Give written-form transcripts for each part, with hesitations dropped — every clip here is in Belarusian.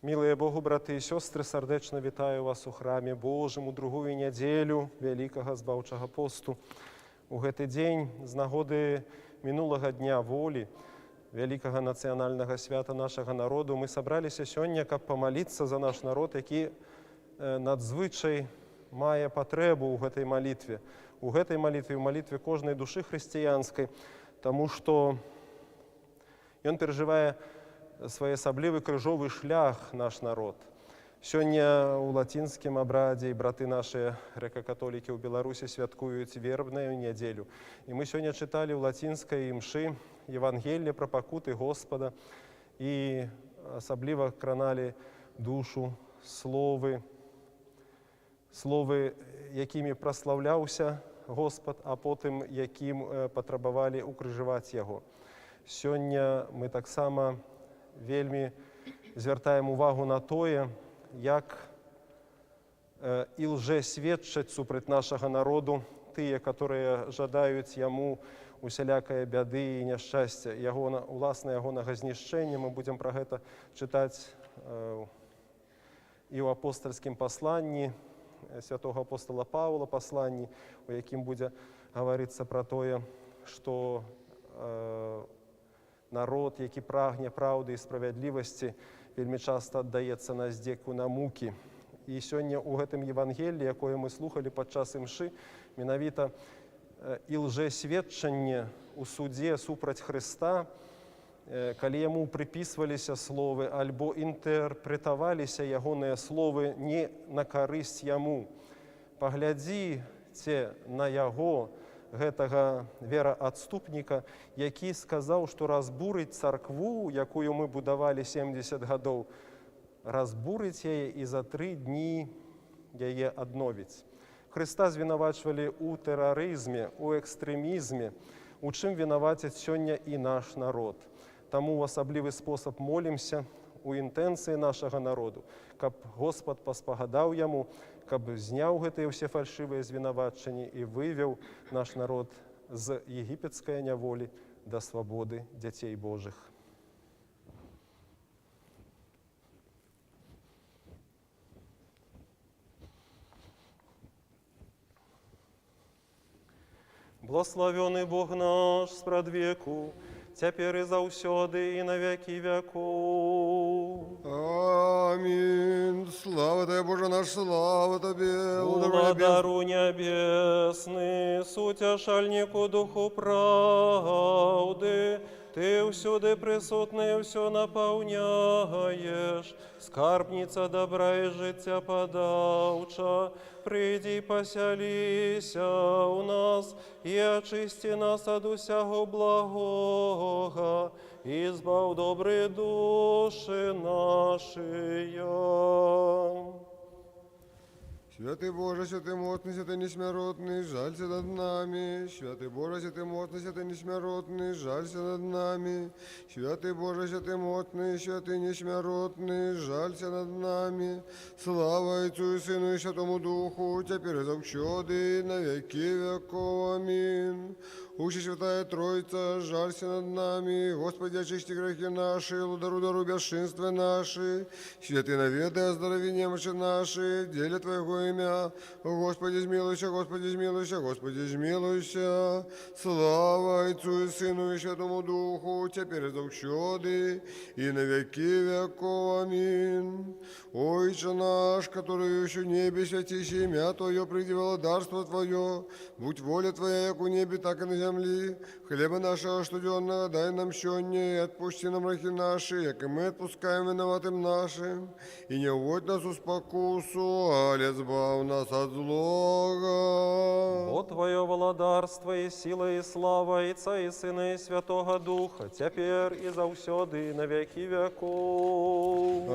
Милые Богу, браты і сёстры, сардечна вітаю вас у храме Божым у другую нядзелю Вялікага Збаўчага посту. У гэты дзень з нагоды мінулага дня волі, вялікага нацыянальнага свята нашага народу, мы сабраліся сёння, каб памаліцца за наш народ, які надзвычай мае патрэбу ў гэтай малітве. У гэтай малітве, у малітве кожнай душы хрысціянскай, таму што ён перажывае своеасаблівы крыжовы шлях наш народ. Сёння ў лацінскім абрадзе і браты нашыя грэка-католікі ў Беларусі святкуюць вербную нядзелю. І мы сёння чыталі ў лацінскай імшы Евангелле пра пакуты Господа і асабліва краналі душу словы, якімі праслаўляўся Господ, а потым якім патрабавалі укрыжаваць яго. Сёння мы таксама вельмі звяртаем увагу на тое, як ілжэсведчаць супраць нашага народу тыя, которые жадаюць яму усялякае бяды і няшчасця, уласна ягонага знішчэння. Мы будзем пра гэта чытаць і ў апостальскім пасланні святого апостола Паўла, пасланні, у якім будзе гаварыцца пра тое, што народ, які прагне праўды і справядлівасці, вельмі часта аддаецца на здзеку, на мукі. І сёння ў гэтым Евангеллі, якое мы слухалі падчас імшы, менавіта ілжэсведчанне ў судзе супраць Хрыста, калі яму прыпісваліся словы альбо інтэрпрэтаваліся ягоныя словы не на карысць яму. Паглядзіце на яго, гэтага вераадступніка, які сказаў, што разбурыць царкву, якую мы будавалі 70 гадоў, разбурыць яе і за 3 дні яе адновіць. Хрыста звінавачвалі ў тэрарызме, у экстрэмізме, у чым вінавацяць сёння і наш народ. Таму ў асаблівы спосаб молімся у інтэнцыі нашага народу, каб Господ паспагадаў яму, каб зняў гэтыя ўсе фальшывыя звінавачанні і вывеў наш народ з егіпецкай няволі да свабоды дзяцей Божых. Благословёны Бог наш спрадвеку, цяпер і заўсёды і на векі веков. Аминь. Слава Тебе, Боже наш, слава Тебе. Владару небесный, сутяшальнику духу правды, Ты всюди присутний, все наповняєш, скарбниця добра і життя подавча, прийди поселися у нас, і очисти нас от усього благого, і збав добрі душі наші. Святый Боже, святый мощный, святый несмиротный, жалься над нами. Святый Боже, святый мощный, святый несмиротный, жалься над нами. Святый Боже, святый мощный, святый несмиротный, жалься над нами. Слава Отцу и Сыну и Святому Духу, теперь и завсёды, на веки веков. Аминь. Ущи Святая Троица, жалься над нами. Господи, очисти грехи наши, удару бесшинства наши. Святый наведай оздорови немощи наши, в деле Твоего имя. Господи, смилуйся, Господи, смилуйся, Господи, смилуйся. Слава Отцу и Сыну и Святому Духу, теперь и завсёды, и на веки веков. Аминь. Отче наш, который еще в небе, святейся имя Твое, приди владарство Твое, будь воля Твоя, как у небе, так и на земли. Хлеба нашего штуденного дай нам сёння, и отпусти нам грехи наши, як и мы отпускаем виноватым нашим. И не вводь нас в спокусу, але избав нас от злого. Бо Твое владарство и сила и слава Отца и Сына и Святого Духа, теперь и завсёды, и на веки веков.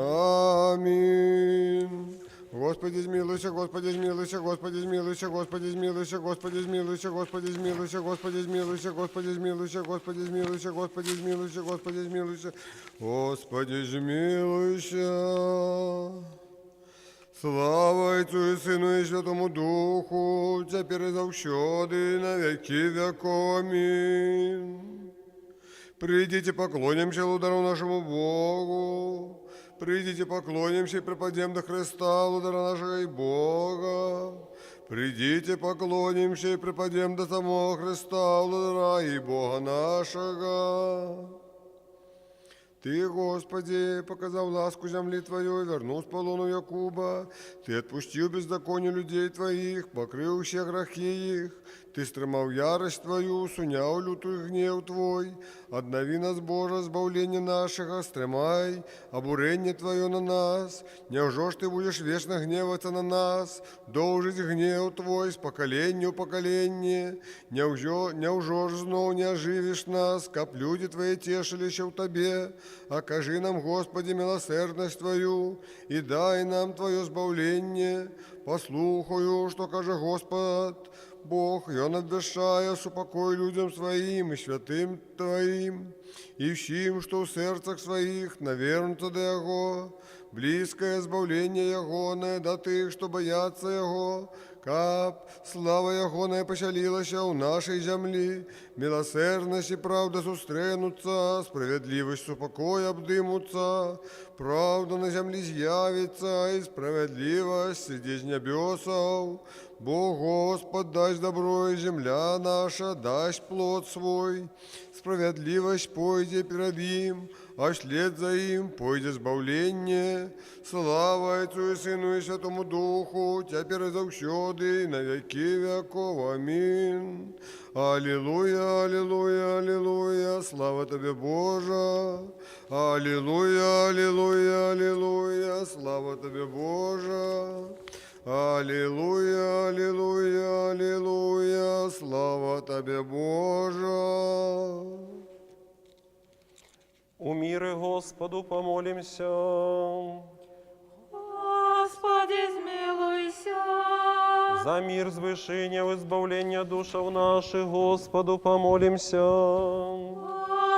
Аминь. Господи, смилуйся, Господи, смилуйся, Господи, смилуйся, Господи, смилуйся, Господи, смилуйся, Господи, смилуйся, Господи, смилуйся, Господи, смилуйся, Господи, смилуйся, Господи, смилуйся, Господи, смилуйся, Господи, смилуйся. Слава Отцу и Сыну и Святому Духу, теперь и завсёды, на веки веков. Аминь. Придите, поклонимся удару нашему Богу. Придите, поклонимся и преподем до Христа, Владара нашего и Бога. Придите, поклонимся и преподем до самого Христа, Владара и Бога нашего. Ты, Господи, показав ласку земли Твою, вернул с полону Якуба. Ты отпустил беззаконие людей Твоих, покрыл все грехи их. Ты стремал ярость Твою, сунял лютый гнев Твой. Обнови нас, Боже, избавление нашего, стремай обурение Твое на нас. Неужо ж Ты будешь вечно гневаться на нас, должить гнев Твой с поколения в поколение? Неужо ж знов не оживишь нас, как люди Твои тешилися в Тебе? Окажи нам, Господи, милосердность Твою, и дай нам Твое избавление. Послухаю, что каже Господь, Бог, и Он обвещає супокой людям Своим и святым Твоим, и всем, что в сердцах своих навернуто до Его. Близкое избавление Ягоне до тых, что боятся Его, кап слава Ягоне поселилася у нашей земли, милосердность и правда сустренутся, справедливость супокой обдымутся, правда на земле з'явится, и справедливость среди небесов. Бог Господь дасть добро, и земля наша даст плод свой. Справедливость пойдет перед им, а вслед за им пойдет избавление. Слава Отцу и Сыну и Святому Духу, теперь и завсёды, и на веки веков. Аминь. Аллилуйя, аллилуйя, аллилуйя, слава Тебе, Боже. Аллилуйя, аллилуйя, аллилуйя, слава Тебе, Боже. Аллилуйя, аллилуйя, аллилуйя, слава Тебе, Боже. У мире Господу помолимся. Господи, змилуйся. За мир, звышение, избавление душев наших, Господу помолимся.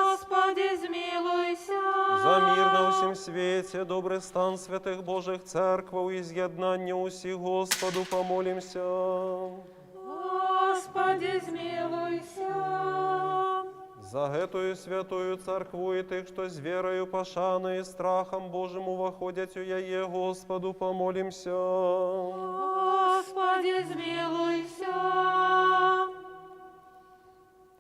Господи, змилуйся. За мир на всем свете, добрый стан святых Божих церквов и изъеднание усих, Господу помолимся. Господи, змилуйся. За эту святую церкву и тых, что с верою, пошаною и страхом Божьему воходят яе, Господу помолимся. Господи, змилуйся.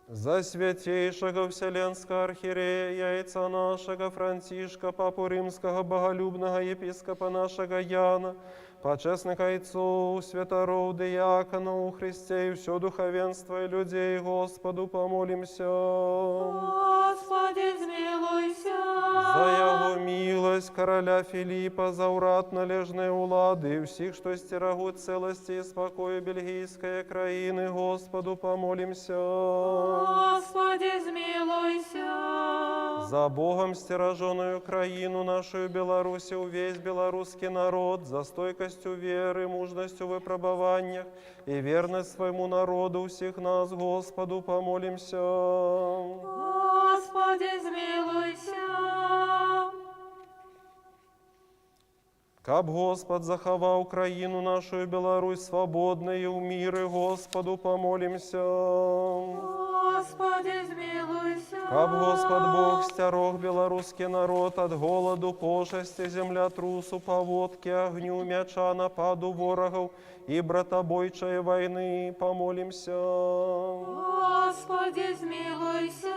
За святейшего Вселенского архиерея, яйца нашего Франтишка, Папу Римского, боголюбного епископа нашего Яна, почестных отцов, святоров, диаконов у Христе и все духовенство и людей, Господу помолимся. Господи, змилуйся. За Его милость короля Филиппа, за урад належные улады, и всех, что стерегут целости и спокою бельгийской краины, Господу помолимся. Господи, змилуйся. За Богом стероженную краину нашу Беларусью, весь белорусский народ, за стойкостью веры, мужностью в выпробованиях и верность своему народу всех нас, Господу помолимся. Господи, змилуйся. Каб Господь заховал Украину нашу и Беларусь свободной и в мире, Господу помолимся. Господи, змилуйся. Каб Господь Бог стерег белорусский народ от голоду, пошести, землятрусу, поводки, огню, мяча, нападу ворогов и братобойчей войны, помолимся. Господи, змилуйся.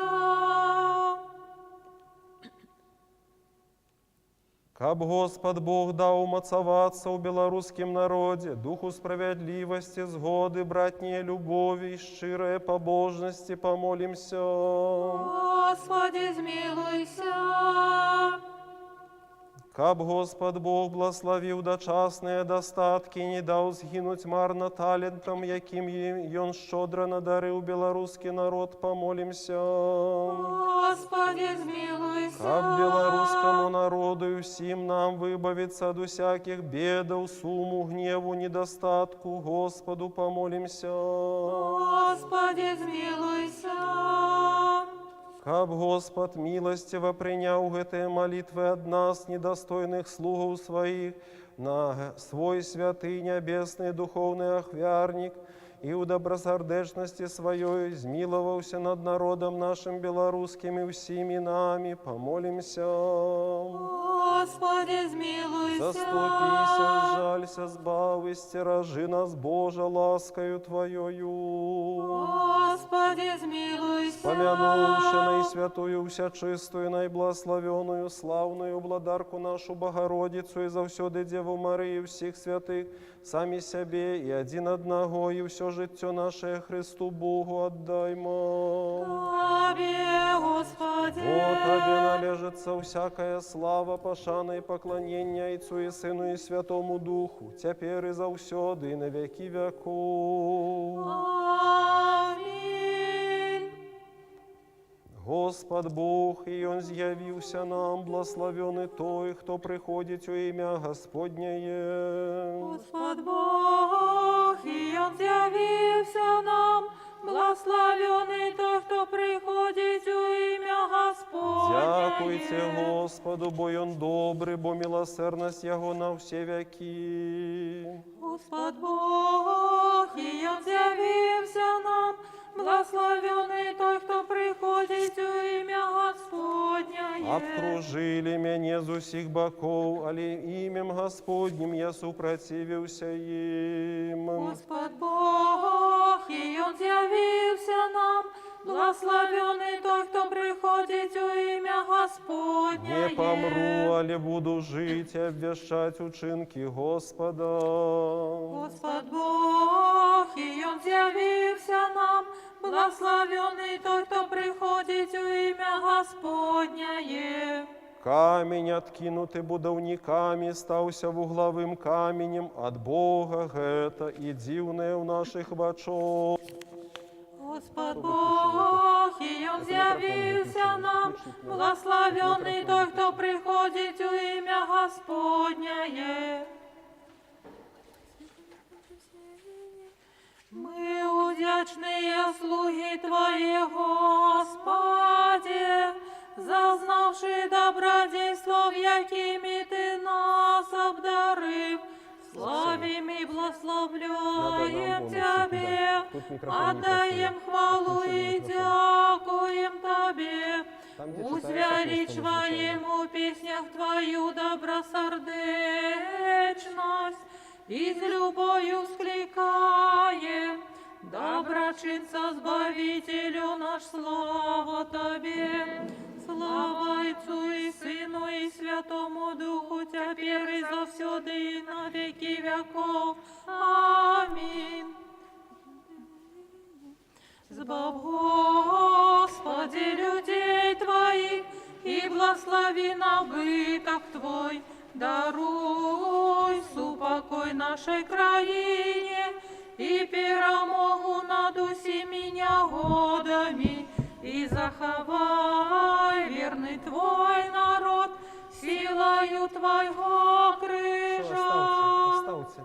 Каб Господь Бог дал умацоваться у белорусским народе, духу справедливости, сгоды, братней любови и щирой побожности, помолимся. Господи, змилуйся. Каб Господь Бог благословил дочасные достатки, не дал сгинуть марно талентом, яким Он щедро надарил белорусский народ, помолимся. Господи, змилуйся. Каб белорусскому народу и всем нам выбавиться от всяких бедов, суму, гневу, недостатку, Господу помолимся. Господи, змилуйся. Каб Господь милостиво принял эти молитвы от нас, недостойных слугов своих, на свой святый небесный духовный охвярник, и у добросердечности своей измиловался над народом нашим белорусским и всеми нами, помолимся. Господи, змилуйся. Заступися, жалься, збави, стіражи нас, Божа, ласкою Твоєю. Господи, змилуйся. Помянувши наисвятую, всячистую, наибласловенную, славную владарку нашу Богородицу и завсёды Деву Марию всех святых, сами себе и один одного, и все життя наше Христу Богу отдаймо. Тебе, Господи. Вот Тебе належится всякая слава, пошана и поклонение Отцу и Сыну и Святому Духу, теперь и завсёды, и на веки веков. Аминь. Господь Бог, и Он з'явився нам, благословенный той, кто приходит у ім'я Господнє. Господь Бог, і Он з'явився нам, благословений той, хто приходить у ім'я Господнє. Дякуйте Господу, бо Он добрий, бо милосердність Його на всі веки. Господь Бог, і Он з'явився нам, благословений той, хто приходить у ім'я Господнє. Обкружили мене з усіх боков, але ім'ям Господнім я супротивився їм. Господь Бог, і Он з'явився нам, благословений той, хто приходить у ім'я Господнє. Не помру, але буду жить и обвещать учинки Господа. Господь Бог, і Он з'явився нам, благословений той, хто приходить у ім'я Господнє. Камінь, откинутий будовниками, стався вугловим каменем от Бога гета и дивне в наших очах. Господь Бог, і Он з'явився нам, благословений той, хто приходить у ім'я Господнє. Ми удячні слуги Твої, Господи, зазнавши добродійствов, якими Ти нас обдарив, славим и благословляем Тебе, отдаем хвалу и дякуем Тебе, узвеличиваем у песнях Твою добросердечность и с любовью вскликаем. Доброчинца, Збавителю наш, слава Тебе, слава Отцу и Сыну и Святому Духу, теперь и завсёды и на веки веков. Аминь. Збав, Господи, людей Твоих, и благослови набыток Твой, даруй супокой нашей краине, и перемогу над усіми негодами, и заховай верный Твой народ силою Твоего крижа. Оставьте.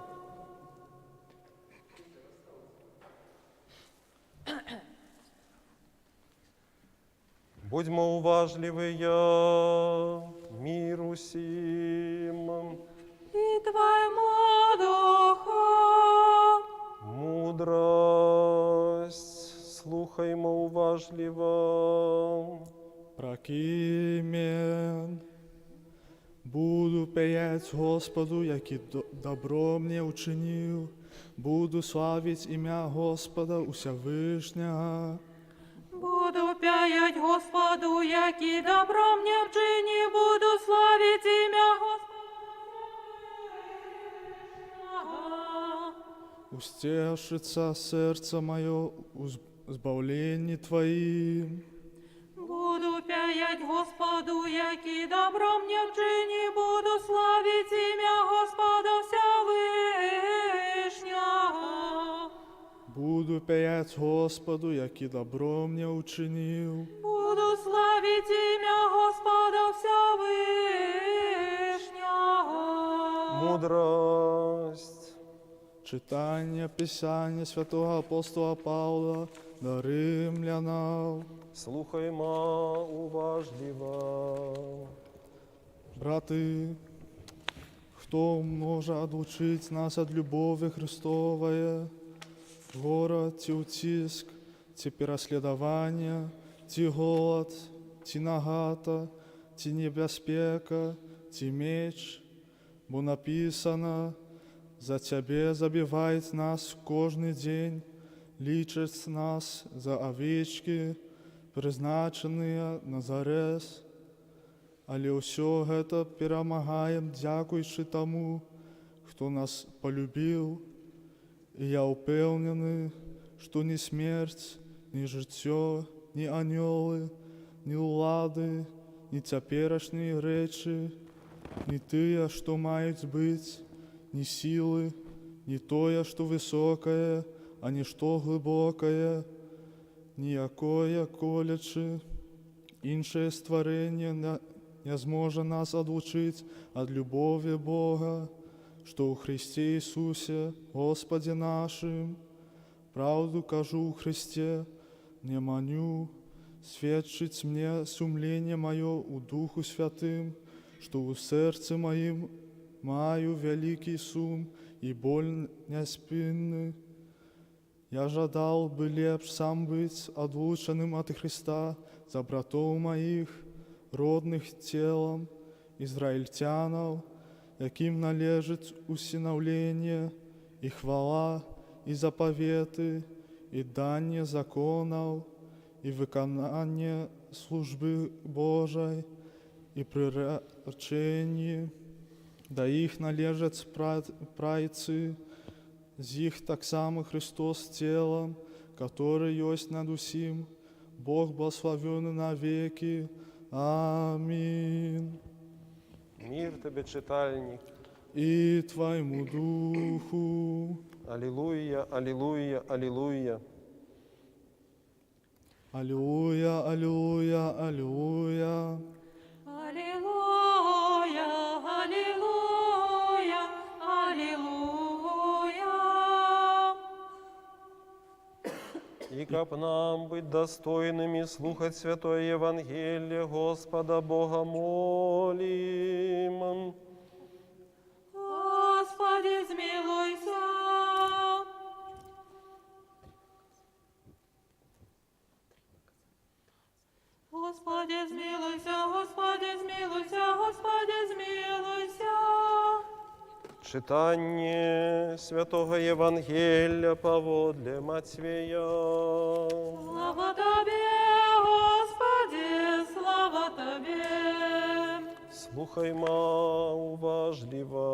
Будьмо уважливые, миру сим. И Твоему Духу. Мудрость, слухаймо уважливо. Прокимен. Буду пеять Господу, який добро мне учинил. Буду славить ім'я Господа Усевишнього. Буду пять Господу, який добро мне вчини, буду славить имя Господа. Устешится сердце мое избавлении Твоим. Буду пять Господу, який добро мне вчини, буду славить имя Господа Всевышнего. Буду пеять Господу, який добро мне учинил. Буду славить имя Господа Всевышнего. Мудрость. Читання Писання святого апостола Павла до римлянам. Слухаймо уважливо. Брати, хто може отлучить нас від любові Христової? Город, ті утиск, ті переслідування, ті голод, ті нагата, ті небезпека, ці меч, бо написано, за Тебе забивает нас кожний день, лічить нас за овечки, призначеныя на зарез. Але ўсё гэта перамагаем, дзякуючы таму, хто нас полюбіў. І я ўпэўнены, што ні смерць, ні жыццё, ні анёлы, ні ўлады, ні цяперашнія рэчы, ні тыя, што маюць быць, ні сілы, ні тое, што высокае, а ні што глыбокае, ніякое колячы, іншае стварэнне не зможа нас адлучыць ад любові Бога, што ў Христе Ісусе, Господе нашым. Правду кажу ў Христе, не маню, сведчыць мне сумленне маё ў Духу Святым, што ў сэрцы маім маю вялікі сум і боль няспынны. Я жадал бы лепш сам быць адлучаным ад Христа за братоў маіх, родных целам, ізраільцянаў, якім належыць усынаўленне і хвала, і запаветы, і данне законаў, і выкананне службы Божай, і прырачэнні. Да іх належаць прайцы, з іх таксама Христос целом, который ёсць над усім. Бог благословёны навеки. Аминь. Мир тебе, читальник. И Твоему Духу. Аллилуйя, аллилуйя, аллилуйя. Аллилуйя, аллилуйя, аллилуйя. Аллилуйя, аллилуйя, аллилуйя. И как нам быть достойными слухать Святое Евангелие Господа Бога молим. Господи, смилуйся. Господи, смилуйся, Господи, смилуйся, Господи, смилуйся. Читание Святого Евангелия поводле Матвея. Слава Тебе, Господи, слава Тебе. Слухаймо уважливо.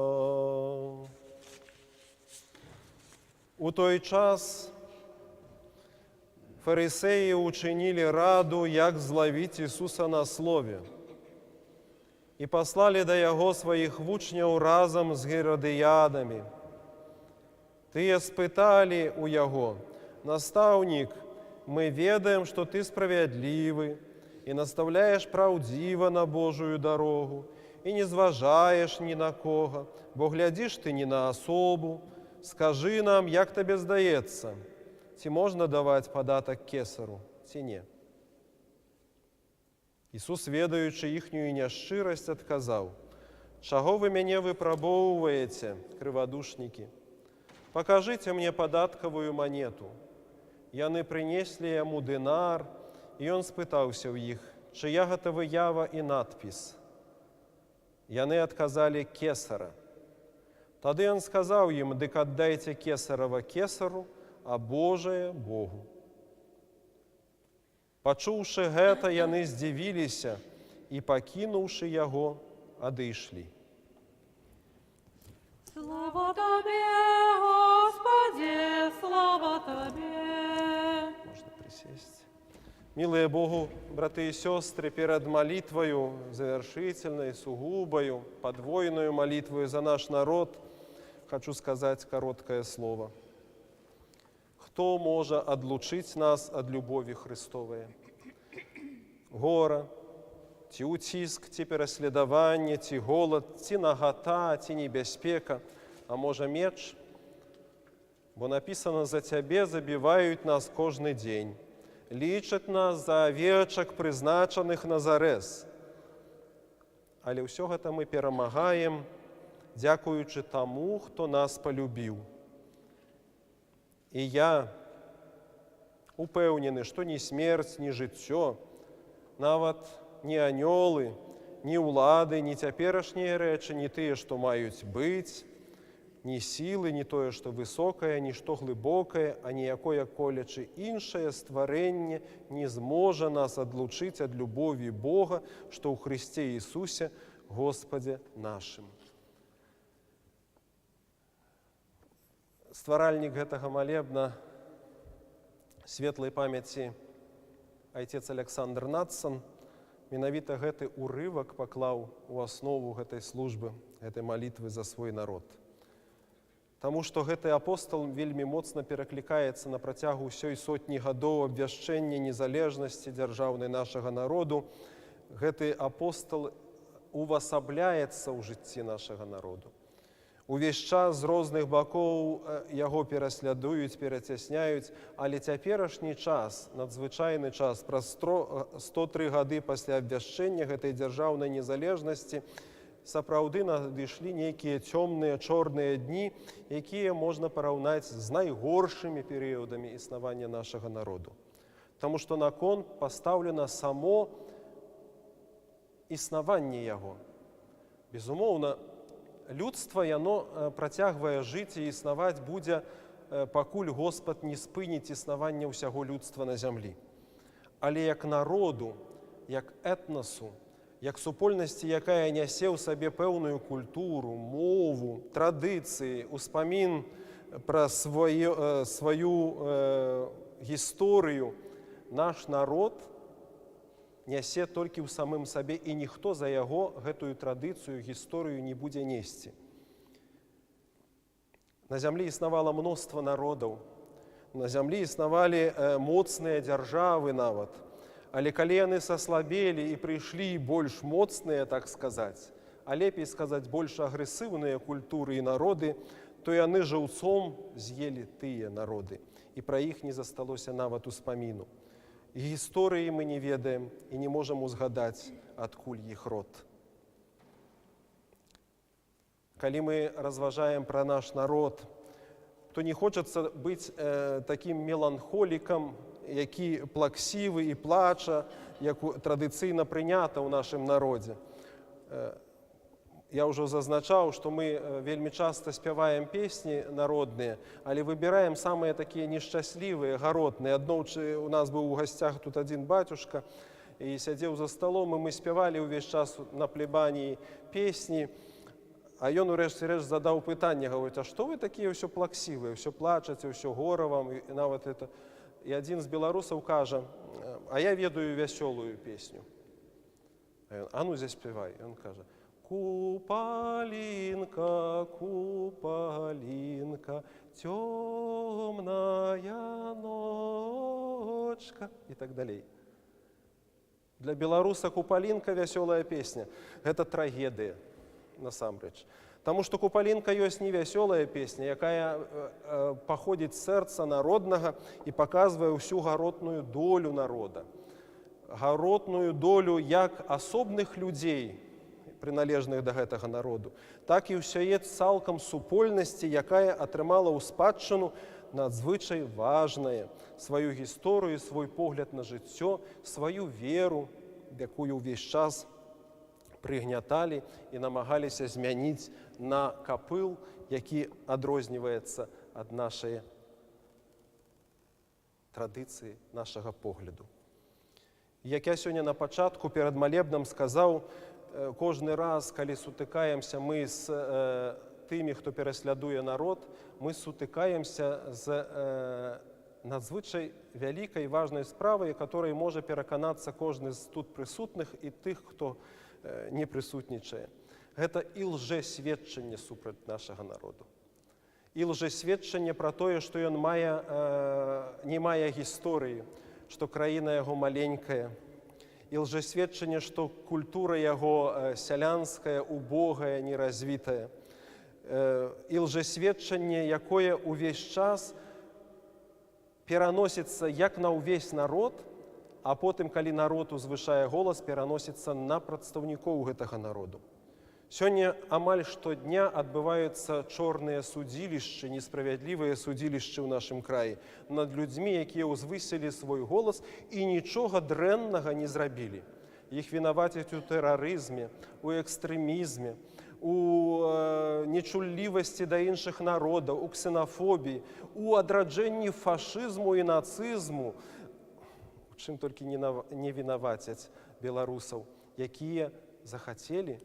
У той час фарисеи учинили раду, як зловить Ісуса на слове. И послали до Яго своих вучняў разом с Геродиадами. Тыя спытали у Яго: «Наставник, мы ведаем, что Ты справедливый и наставляешь правдиво на Божию дорогу, и не зважаешь ни на кого, бо глядишь Ты не на особу. Скажи нам, як Тебе здаецца, ці можна даваць падатак кесару, ці не?» Ісус, ведаючы іхнюю няшчырасць, адказаў: «Чаго вы мяне выпрабоўваеце, крывадушнікі? Покажите мне падаткавую манету». Яны прынеслі яму дынар, і ён спытаўся ў іх, чыя гэта выява і надпіс. Яны адказалі: «Кесара». Тады ён сказаў ім: «Дык аддайце кесарава кесару, а Божае Богу». Пачуўшы гэта, яны здзівіліся і, пакінуўшы яго, адышлі. Слава Тебе, Господи, слава Тебе. Можно присесть. Милые Богу, браты и сестры, перед молитвою, завершительной, сугубою, подвойную молитвою за наш народ, хочу сказать короткое слово. Хто може одлучить нас от любові Христової? Гора, ці утиск, ці переслідування, ці голод, ці нагота, ці небезпека, а може меч? Бо написано: «За Тебе забивають нас кожний день, лічать нас за овечок, призначених на зарез». Але ўсё гэта мы перамагаем, дзякуючы таму, хто нас полюбіў. І я упэўнены, што ні смерць, ні жыццё, нават ні анёлы, ні ўлады, ні цяперашнія рэчы, ні тыя, што маюць быць, ні сілы, ні тое, што высокае, ні што глыбокае, а ніякое колечы іншае стварэнне не зможа нас адлучыць ад любові Бога, што ў Хрысце Ісусе, Господе нашым. Стваральнік гэтага малебна светлай памяці айцец Александр Надсон менавіта гэты урывак паклаў у аснову гэтай службы, гэтай малітвы за свой народ. Таму што гэты апостол вельмі моцна пераклікаецца на працягу ўсёй сотні гадоў абвяшчэння незалежнасці дзяржаўнай нашага народу. Гэты апостол увасабляецца ў жыцці нашага народу. Увесь час з розных бакоў яго пераслядуюць, перацясняюць, але цяперашні час, надзвычайны час, праз 103 гады пасля абвяшчэння гэтай дзяржаўнай незалежнасці, сапраўды надышлі нейкія цёмныя, чорныя дні, якія можна параўнаць з найгоршымі перыядамі існавання нашага народу. Таму што на кон пастаўлена само існаванне яго. Безумоўна, людства яно працягвае жыць і існаваць будзе, пакуль Господ не спыніць існаванне ўсяго людства на зямлі. Але як народу, як этнасу, як супольнасці, якая нясе ў сабе пэўную культуру, мову, традыцыі, успамін пра сваю гісторыю, наш народ нясе толькі ў самым сабе, і ніхто за яго гэтую традыцыю, гісторыю не будзе несці. На зямлі існавала мноства народаў, на зямлі існавалі моцныя дзяржавы нават, але калі яны саслабелі і прыйшлі больш моцныя, так сказаць, а лепей сказаць, больш агрэсыўныя культуры і народы, то яны жыўцом з'елі тыя народы, і пра іх не засталося нават успаміну. Гісторыі мы не ведаем і не можам узгадаць, адкуль іх род. Калі мы разважаем пра наш народ, то не хочацца быць такім меланхолікам, які плаксівы і плача, як традыцыйна прынята ў нашым народзе. Я ўжо зазначаў, што мы вельмі часта спяваем песні народныя, але выбіраем самыя такія нешчаслівыя, гаротныя. Аднойчы у нас быў у гасцях тут адзін бацюшка, і сядзеў за сталом, і мы спявалі ўвесь час на плебаніі песні, а ён урэшце рэшт задаў пытанне, гаворыць, а што вы такія ўсё плаксівыя, ўсё плачаце, ўсё гора вам, і нават это... І адзін з беларусаў кажа, а я ведаю вясёлую песню. А ну заспявай. Ён кажа, купалинка, купалинка, темная ночка, и так далее. Для беларуса купалинка вясёлая песня. Это трагедия, насамрэч. Таму што купалинка ёсць не вясёлая песня, якая паходзіць з сэрца народнага і паказвае ўсю гаротную долю народа. Гаротную долю як асобных людзей, прыналежных да гэтага народу, так і ўсяе цалкам супольнасці, якая атрымала ў спадчыну надзвычай важнае сваю гісторыю, свой погляд на жыццё, сваю веру, якую ўвесь час прыгняталі і намагаліся змяніць на капыл, які адрозніваецца ад нашай традыцыі, нашага погляду. Як я сёння на пачатку перад малебнам сказаў, кожны раз, калі сутыкаемся мы з тымі, хто пераслядуе народ, мы сутыкаемся з надзвычай вялікай важнай справай, которой можа пераканацца кожны з тут прысутных і тых, хто не прысутнічае. Гэта і лжэсведчанне супраць нашага народу. І лжэсведчанне пра тое, што ён не мае гісторыі, што краіна яго маленькая, і лжэсведчанне, што культура яго сялянская, убогая, неразвітая. І лжэсведчанне, якое ўвесь час пераносіцца як на ўвесь народ, а потым, калі народ узвышае голас, пераносіцца на прадстаўнікоў гэтага народу. Сёння амаль штодня адбываюцца чорныя судзілішчы, несправядлівыя судзілішчы ў нашым краі над людзьмі, якія ўзвысілі свой голас і нічога дрэннага не зрабілі. іх вінавацяць у тэрарызме, у экстрэмізме, у нечуллівасці да іншых народаў, у ксенафобіі, у адраджэнні фашызму і нацызму, у чым толькі не вінавацяць беларусаў, якія захацелі,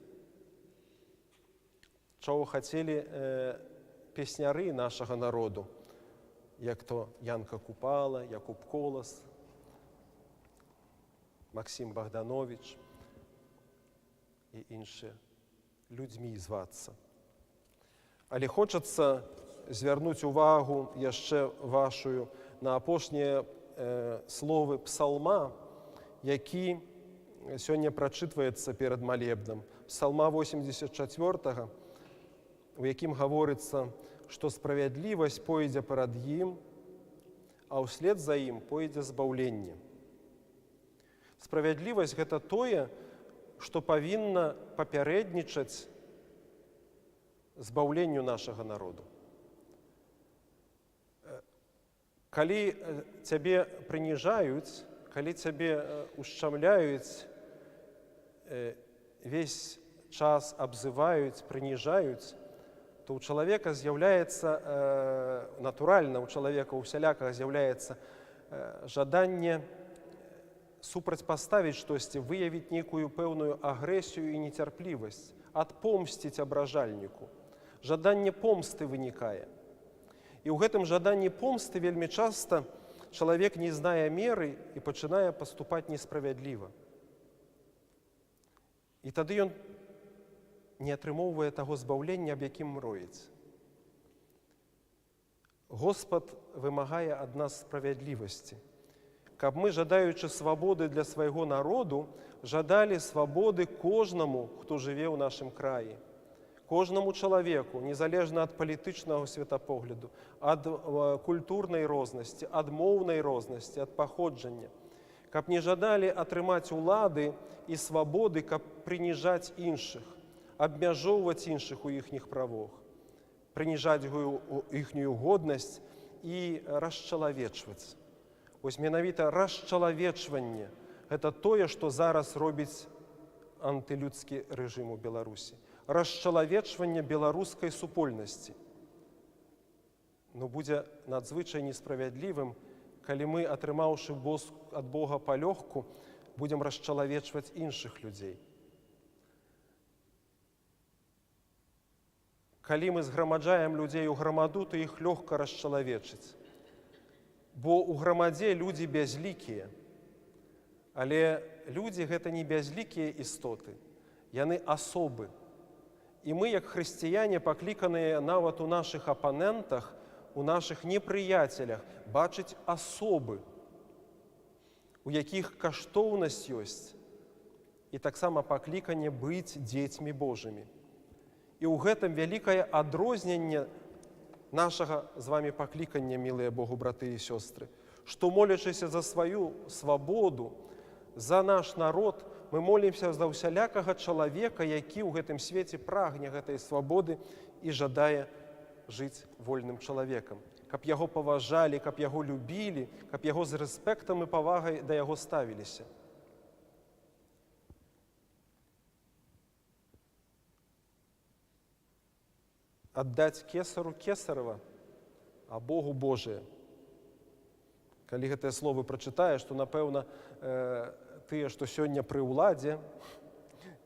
чаго хацелі песняры нашага народу, як то Янка Купала, Якуб Колас, Максим Богданович і іншыя, людзьмі звацца. Але хочацца звярнуць увагу яшчэ вашую на апошнія словы псалма, які сёння прачытваецца перад малебнам. Псалма 84, у якім гаворыцца, што справядлівасць пойдзе перад ім, а ўслед за ім пойдзе збаўленне. Справядлівасць – гэта тое, што павінна папярэднічаць збаўленню нашага народу. Калі цябе прыніжаюць, калі цябе ушчамляюць, весь час абзываюць, прыніжаюць, то ў чалавека з'яўляецца, натуральна, у чалавека усялякага з'яўляецца жаданне супрацьпаставіць штосьці, выявіць нейкую пэўную агрэсію і нецярплівасць, адпомсціць абражальніку. Жаданне помсты вынікае. І ў гэтым жаданні помсты вельмі часта чалавек не знае меры і пачынае паступаць несправядліва. І тады ён не атрымоўвае таго збаўлення, аб якім мроіць. Господ вымагае ад нас справядлівасці, каб мы, жадаючы свабоды для свайго народу, жадалі свабоды кожнаму, хто жыве ў нашым краі. Кожнаму чалавеку, незалежна ад палітычнага светапогляду, ад культурнай рознасці, ад моўнай рознасці, ад паходжання. Каб не жадалі атрымаць улады і свабоды, каб прыніжаць іншых, абмяжоўваць іншых у іхніх правах, прыніжаць іхнюю годнасць і расчалавечваць. Вось менавіта расчалавечванне – гэта тое, што зараз робіць антылюдскі рэжым у Беларусі. Расчалавечванне беларускай супольнасці. Но будзе надзвычай несправядлівым, калі мы, атрымаўшы ад Бога палёгку, будзем расчалавечваць іншых людзей. Калі мы зграмаджаем людзей у грамаду, то іх лёгка расчалавечыць. Бо ў грамадзе людзі бязлікія. Але людзі – гэта не бязлікія істоты, яны асобы. І мы, як хрысціяне, пакліканыя нават у нашых апанентах, у нашых непрыяцелях, бачыць асобы, у якіх каштоўнасць ёсць, і таксама пакліканне быць дзецьмі Божымі. І ў гэтым вялікае адрозненне нашага з вами паклікання, мілыя Богу браты і сёстры, што, молячыся за сваю свабоду, за наш народ, мы молімся за ўсялякага чалавека, які ў гэтым свеце прагне гэтай свабоды і жадае жыць вольным чалавекам. Каб яго паважалі, каб яго любілі, каб яго з рэспектам і павагай да яго ставіліся. Аддаць кесару кесарава, а Богу Божие. Калі гэтыя словы прачытаеш, то, напэўна, тыя, што сёння пры ўладзе,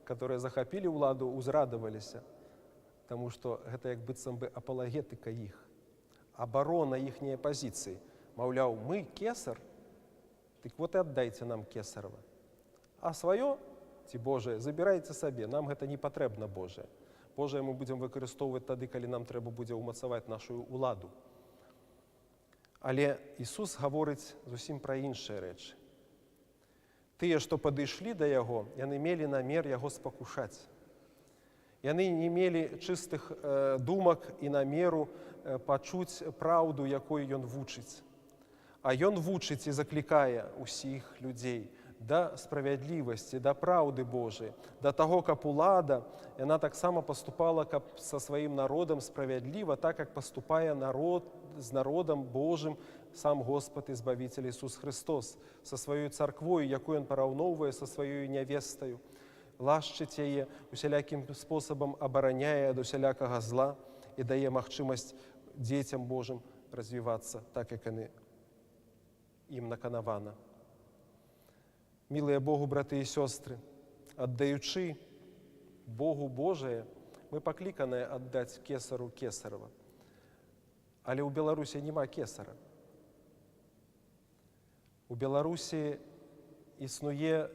которые захапілі ўладу, узрадаваліся, таму што гэта як быццам бы апалагетыка іх, абарона іхняй пазіцыі. Маўляў, мы кесар, дык вот і аддайце нам кесарава. А сваё, ці Божае, забірайце сабе, нам гэта не патрэбна Божае. Божае мы будзем выкарыстоўваць тады, калі нам трэба будзе ўмацаваць нашу ўладу. Але Ісус гаворыць зусім пра іншыя рэчы. Тыя, што падышлі да Яго, яны мелі намер Яго спакушаць. Яны не мелі чыстых думак і намеру пачуць праўду, якой Ён вучыць. А Ён вучыць і заклікае ўсіх людзей да справядлівасці, да праўды Божай, да таго, каб улада, яна таксама паступала са сваім народам справядліва, так як паступае з народам Божым сам Господ і Збавіцель Ісус Христос, са сваёй царквою, якую Ён параўноўвае са сваёй нявестаю, лашчыць яе, усялякім спосабам абараняе ад усялякага зла і дае магчымасць дзецям Божым развівацца так, як яны ім наканавана. Мілыя Богу, браты і сёстры, аддаючы Богу Божае, мы пакліканыя аддаць кесару кесарава. Але ў Беларусі няма кесара. У Беларусі існуе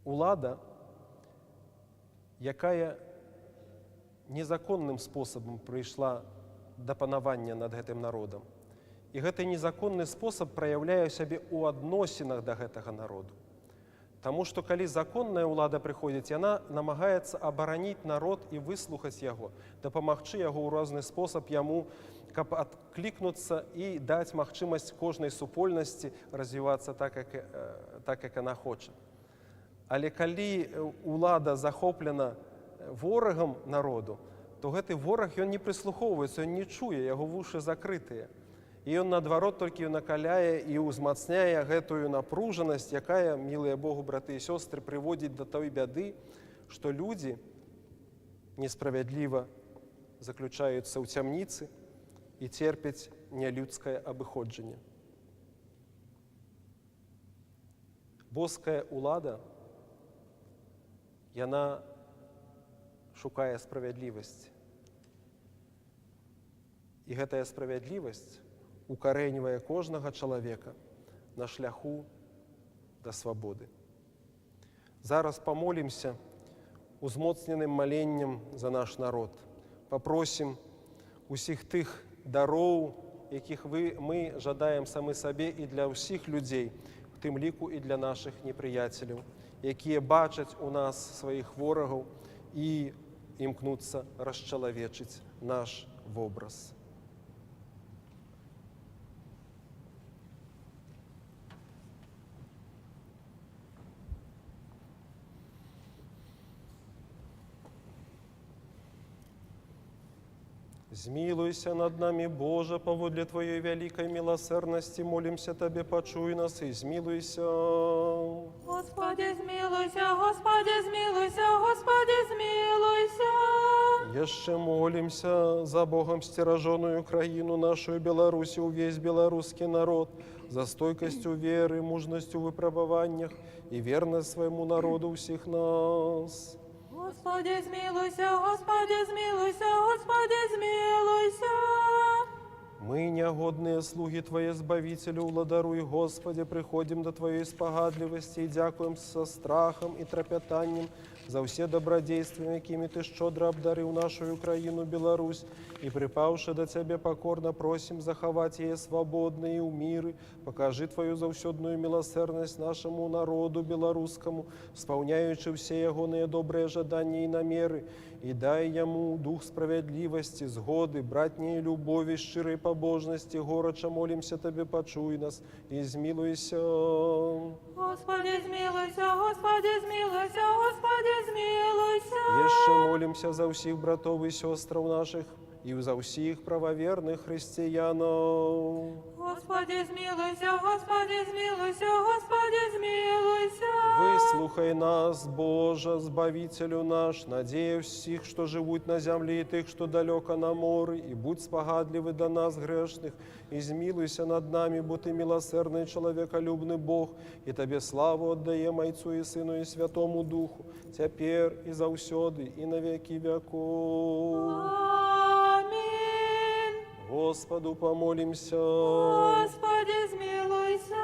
улада, якая незаконным спосабам прыйшла да панавання над гэтым народам. І гэты незаконны спосаб праяўляе сябе ў адносінах да гэтага народу. Таму што калі законная ўлада прыходзіць, яна намагаецца абараніць народ і выслухаць яго, дапамагчы яго ў розны спосаб яму, каб адклікнуцца і даць магчымасць кожнай супольнасці развівацца так, як яна хоча. Але калі ўлада захоплена ворагам народу, то гэты вораг, ён не прыслухоўваецца, ён не чуе, яго вушы закрытыя. І ён, наадварот, толькі накаляе і ўзмацняе гэтую напружанасць, якая, мілыя Богу, браты і сёстры, прыводзіць да той бяды, што людзі несправядліва заключаюцца ў цямніцы і церпяць нялюдскае абыходжанне. Боская ўлада, яна шукае справядлівасць. І гэтая справядлівасць укарэньвае кожнага чалавека на шляху да свабоды. Зараз памолімся узмоцненым маленнем за наш народ. Папросім усіх тых дароў, якіх мы жадаем самі сабе і для ўсіх людзей, у тым ліку і для нашых непрыяцеляў, якія бачаць у нас сваіх ворагаў і імкнуцца расчалавечыць наш вобраз. Змілуйся над нами, Боже, паводле Твоей вялікай міласэрнасці, молімся Табе, пачуй нас і змілуйся. Господи, змилуйся, Господи, змилуйся, Господи, змилуйся. Яшчэ молімся за Богом сцеражоную краіну нашу Беларусі, увесь беларускі народ, за стойкасцю веры, мужнасцю ў выпрабаваннях і вернасць свайму народу ўсіх нас. Господи, змилуйся, Господи, змилуйся, Господи, змилуйся. Мы, нягодныя слугі Твае, Збавіцелю, ўладаруй, Господи, прыходзім да Тваёй спагадлівасці і дзякуем са страхам і трапятаннем за ўсе дабрадзействы, якімі Ты шчодра абдарыў нашу краіну Беларусь, і прыпаўшы да Цябе пакорна просім захаваць яе свабоднай і ў міры, пакажы Тваю заўсёдную міласэрнасць нашаму народу беларускаму, спаўняючы ўсе ягоныя добрыя жаданні і намеры, і дай яму дух справядлівасці, згоды, братняй любові, шчырай пабожнасці, горача молімся Табе, пачуй нас і змілуйся. Господи, змилуйся, Господи, змилуйся, Господи, змилуйся. Яшчэ молімся за ўсіх братоў і сёстраў нашых і за ўсіх прававерных хрысціянаў. Господи, змилуйся, Господи, змилуйся, Господи, змилуйся. Выслухай нас, Божа, Збавіцелю наш, надзея ўсіх, што жывуць на зямлі, і тых, што далёка на моры, і будь спагадлівы да нас грэшных, і змілуйся над намі, бо Ты міласэрны чалавекалюбны Бог, і Табе славу аддаем Айцу і Сыну і Святому Духу, цяпер і заўсёды, і на векі вякоў. Аминь. Господу помолимся. Господи, змилуйся.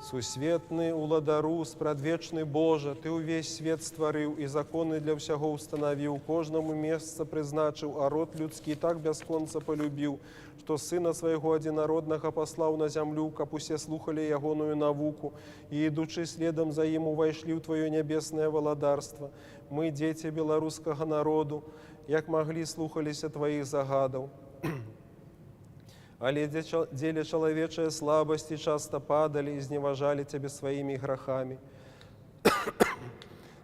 Сусветны уладару, спрадвечны Божа, Ты ўвесь свет стварыў і законы для ўсяго ўстанавіў, кожнаму месца прызначыў, а род людскі так бясконца полюбіў, што Сына свайго адзінароднага паслаў на зямлю, каб усе слухалі ягоную навуку, і, ідучы следам за ім, увайшлі ў Твоё нябеснае валадарства. Мы, дзеці беларускага народу, як маглі, слухаліся Тваіх загадаў. али деле человечей слабости часто падали, изневажали Тебе своими грехами.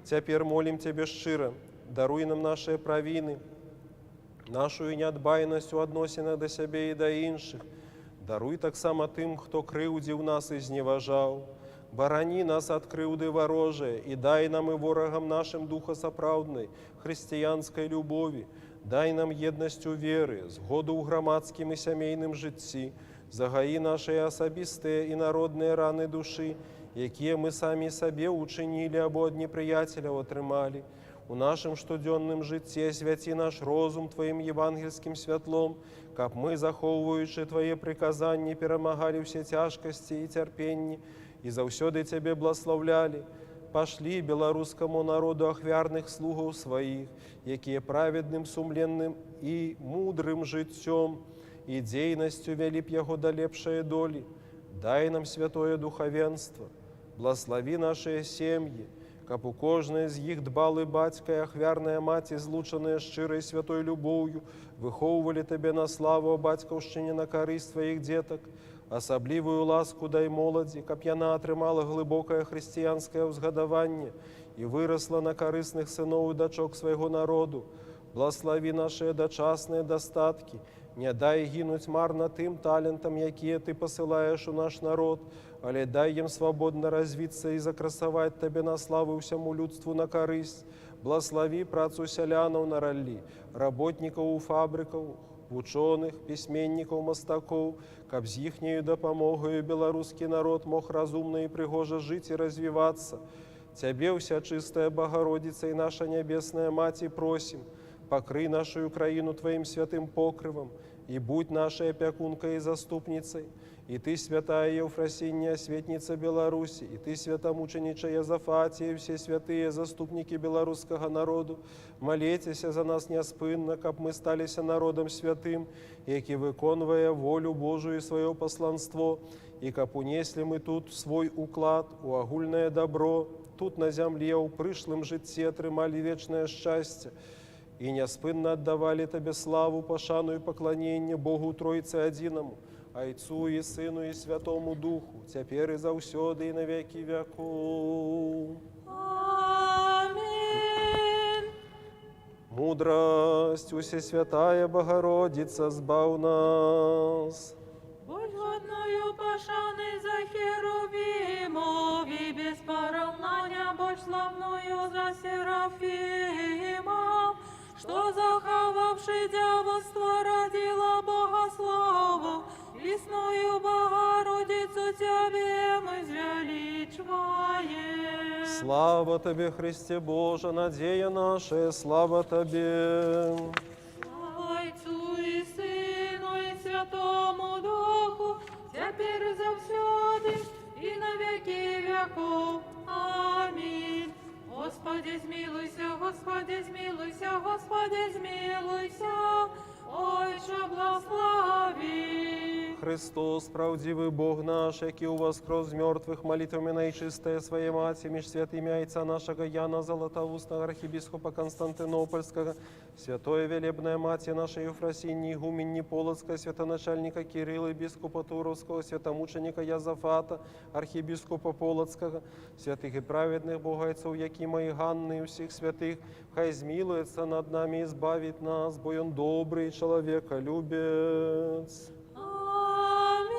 Теперь молим Тебе щиро, даруй нам наши провины, нашу неодбайність у односинах до себе і до інших. Даруй так само тим, хто кривдив нас і зневажав. Барані нас від кривди ворожої, і дай нам і ворогам нашим духосоправдної, християнської любові. Дай нам єдність у віри, згоду у громадським і сімейним житті, загаї наші особисті і народні рани душі, які ми самі собі учинили або від неприятеля отримали. У нашем штоденном житті святі наш розум Твоїм євангельським святлом, каб ми, заховуючи Твоє приказання, перемагали всі тяжкості і терпіння, і завсёды Тебе благословляли. Пошли белорусскому народу ахвярных слугов своих, які праведним, сумленним і мудрим життям і дейностью вели б Його до лепшої долі. Дай нам святое духовенство, благослови наші сім'ї, каб у кожної з їх дбали батька і ахвярная маті, злученная щирою святою любов'ю, виховували Тебе на славу о батьківщині на користь Твоїх діток. Особливую ласку дай молоді, каб яна отримала глибоке християнське узгадування і виросла на корисних синов і дочок свого народу. Благослови наші дочасні достатки, не дай гинуть марно тим талентам, які Ти посилаєш у наш народ, але дай їм свободно розвитися і закрасувати Тебе на славу всьому людству на користь. Благослови працю селянов на ролі, работників у фабриках, ученых, письменников, мастаков, каб з їхньою допомогою белорусский народ мог разумно и пригоже жить и развиваться. Тебе, вся чистая Богородица и наша Небесная Мать, просим, покрый нашу Украину Твоим святым покрывом, и будь нашей опекункой и заступницей. И Ты, святая Ефросинья, светница Беларуси, и Ты, святомученича Язафатия, и все святые заступники белорусского народу, молитеся за нас неоспинно, каб мы сталися народом святым, які виконує волю Божию и свое посланство, и каб унесли мы тут свой уклад у огульное добро, тут на земле у пришлым житті отрымали вечное счастье, и неоспинно отдавали Тебе славу, пошану и поклонение Богу Троице Одиному, Отцу и Сыну и Святому Духу, теперь и завсёды и на веки веков. Аминь. Мудрость, Всесвятая Богородица, збав нас. Будь годною пошани за херувимов, и без поравнания будь славною за серафимов, что заховавши дьявольство родила Бога славу, Весную Богородицу Тебе мы звеличиваем. Слава Тебе, Христе Боже, надея наша, слава Тебе. Слава Отцу и Сыну и Святому Духу, теперь и завсёды и на веки веков. Аминь. Господи, змилуйся, Господи, змилуйся, Господи, змилуйся, Отче, благослови. Христос, правдивый Бог наш, який у воскрес мертвых молитвами наичистая Своей Мати, меж святыми Отца нашего Яна Златоустного, архиепископа Константинопольского, святое велебная Мати наша Ефросиньи, игуменни Полоцкая, святоначальника Кирилла, епископа Туровского, святомученика Язафата, архиепископа Полоцкого, святых и праведных Богайцев Якима и Ганны, и всех святых, хай змилуется над нами и избавит нас, бо Он добрый человеколюбец. Аминь.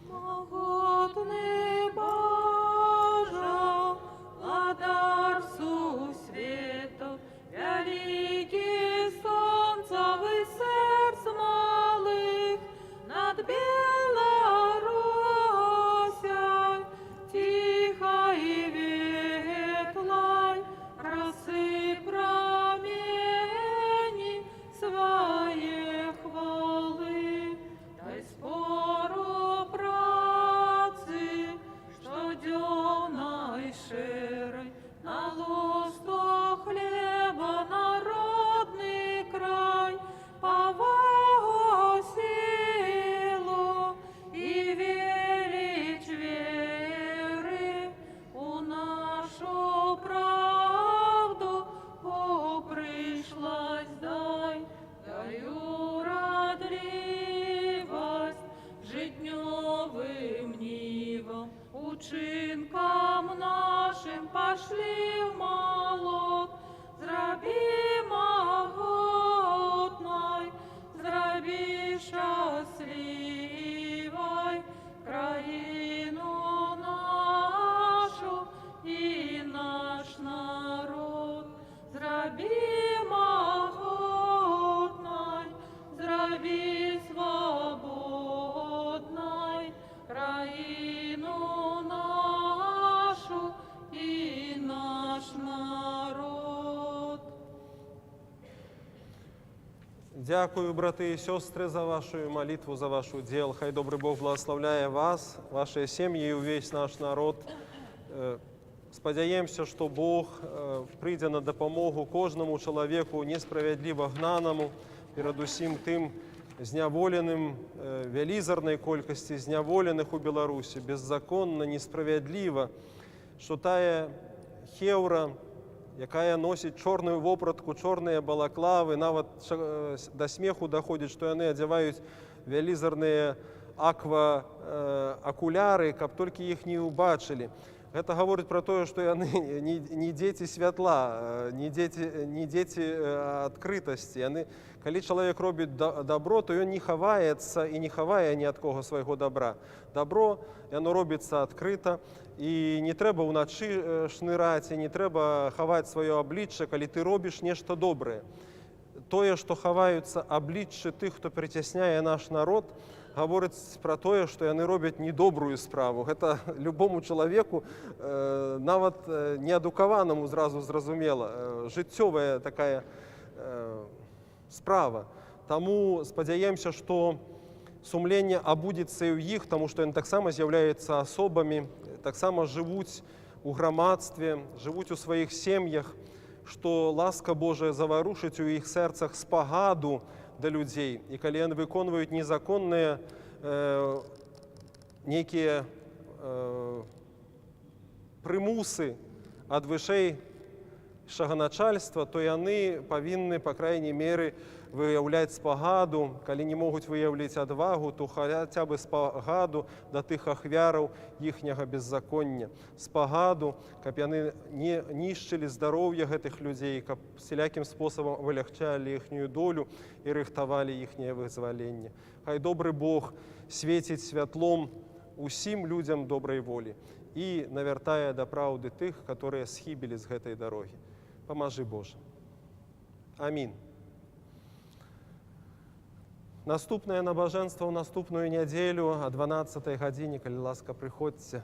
Могутный Боже, владар всю свету, великий солнцевый сердц малых, над Белорусей, тихой и ветлой, рассыпь промени своей хвалы. учинкам нашим пошли в молот, зраби могутной, зраби счастливой країну нашу і наш народ. Зраби могутной, зраби свободной країну нашу і наш народ. Дякую, браты и сестры, за вашу молитву, за ваш удел. Хай добрый Бог благословляє вас, ваши семьи и весь наш народ. Сподіваємося, що Бог прийде на допомогу кожному чоловіку несправедливо гнаному, передусім тим зняволеним, велізарної кількості зняволених у Білорусі, беззаконно, несправедливо, що та хевра, яка носить чорну вопратку, чорні балаклави, навіть до сміху доходить, що вони одягають велізарні аква-окуляри, щоб тільки їх не убачили. Это говорит про то, что они не дети святла, не дети открытости. Коли человек робит добро, то он не ховается и не ховає ні від кого свого добра. Добро, оно робиться відкрито, і не треба вночі шнирати, не треба ховати своє обличчя, коли ти робиш нечто добре. То, що ховаються обличчя тих, хто притісняє наш народ, говорить про те, що вони роблять недобрую справу. Це любому чоловіку, навіть неадукованому, зразу зрозуміло, життєва така справа. Тому сподіваємося, що сумління обудеться і в їх, тому що вони так само з'являються особами, так само живуть у громадстві, живуть у своїх сім'ях, що ласка Божия заворушить у їх серцях спогаду до людей. І коли вони виконують незаконні некі примуси від вищого начальства, то вони повинні, по крайній мірі, виявляти спогаду. Коли не можуть виявити відвагу, то хоча б спогаду до тих ахвярів їхнього беззаконня. Спогаду, щоб вони не нищили здоров'я цих людей, щоб всіляким способом вилегчали їхню долю і рихтували їхнє визволення. Хай добрий Бог світить світлом усім людям доброї волі і навертає до правди тих, які схибили з цієї дороги. Поможи, Боже. Амінь. Наступне набаженство у наступную неділю о 12 годині, коли ласка, приходьте.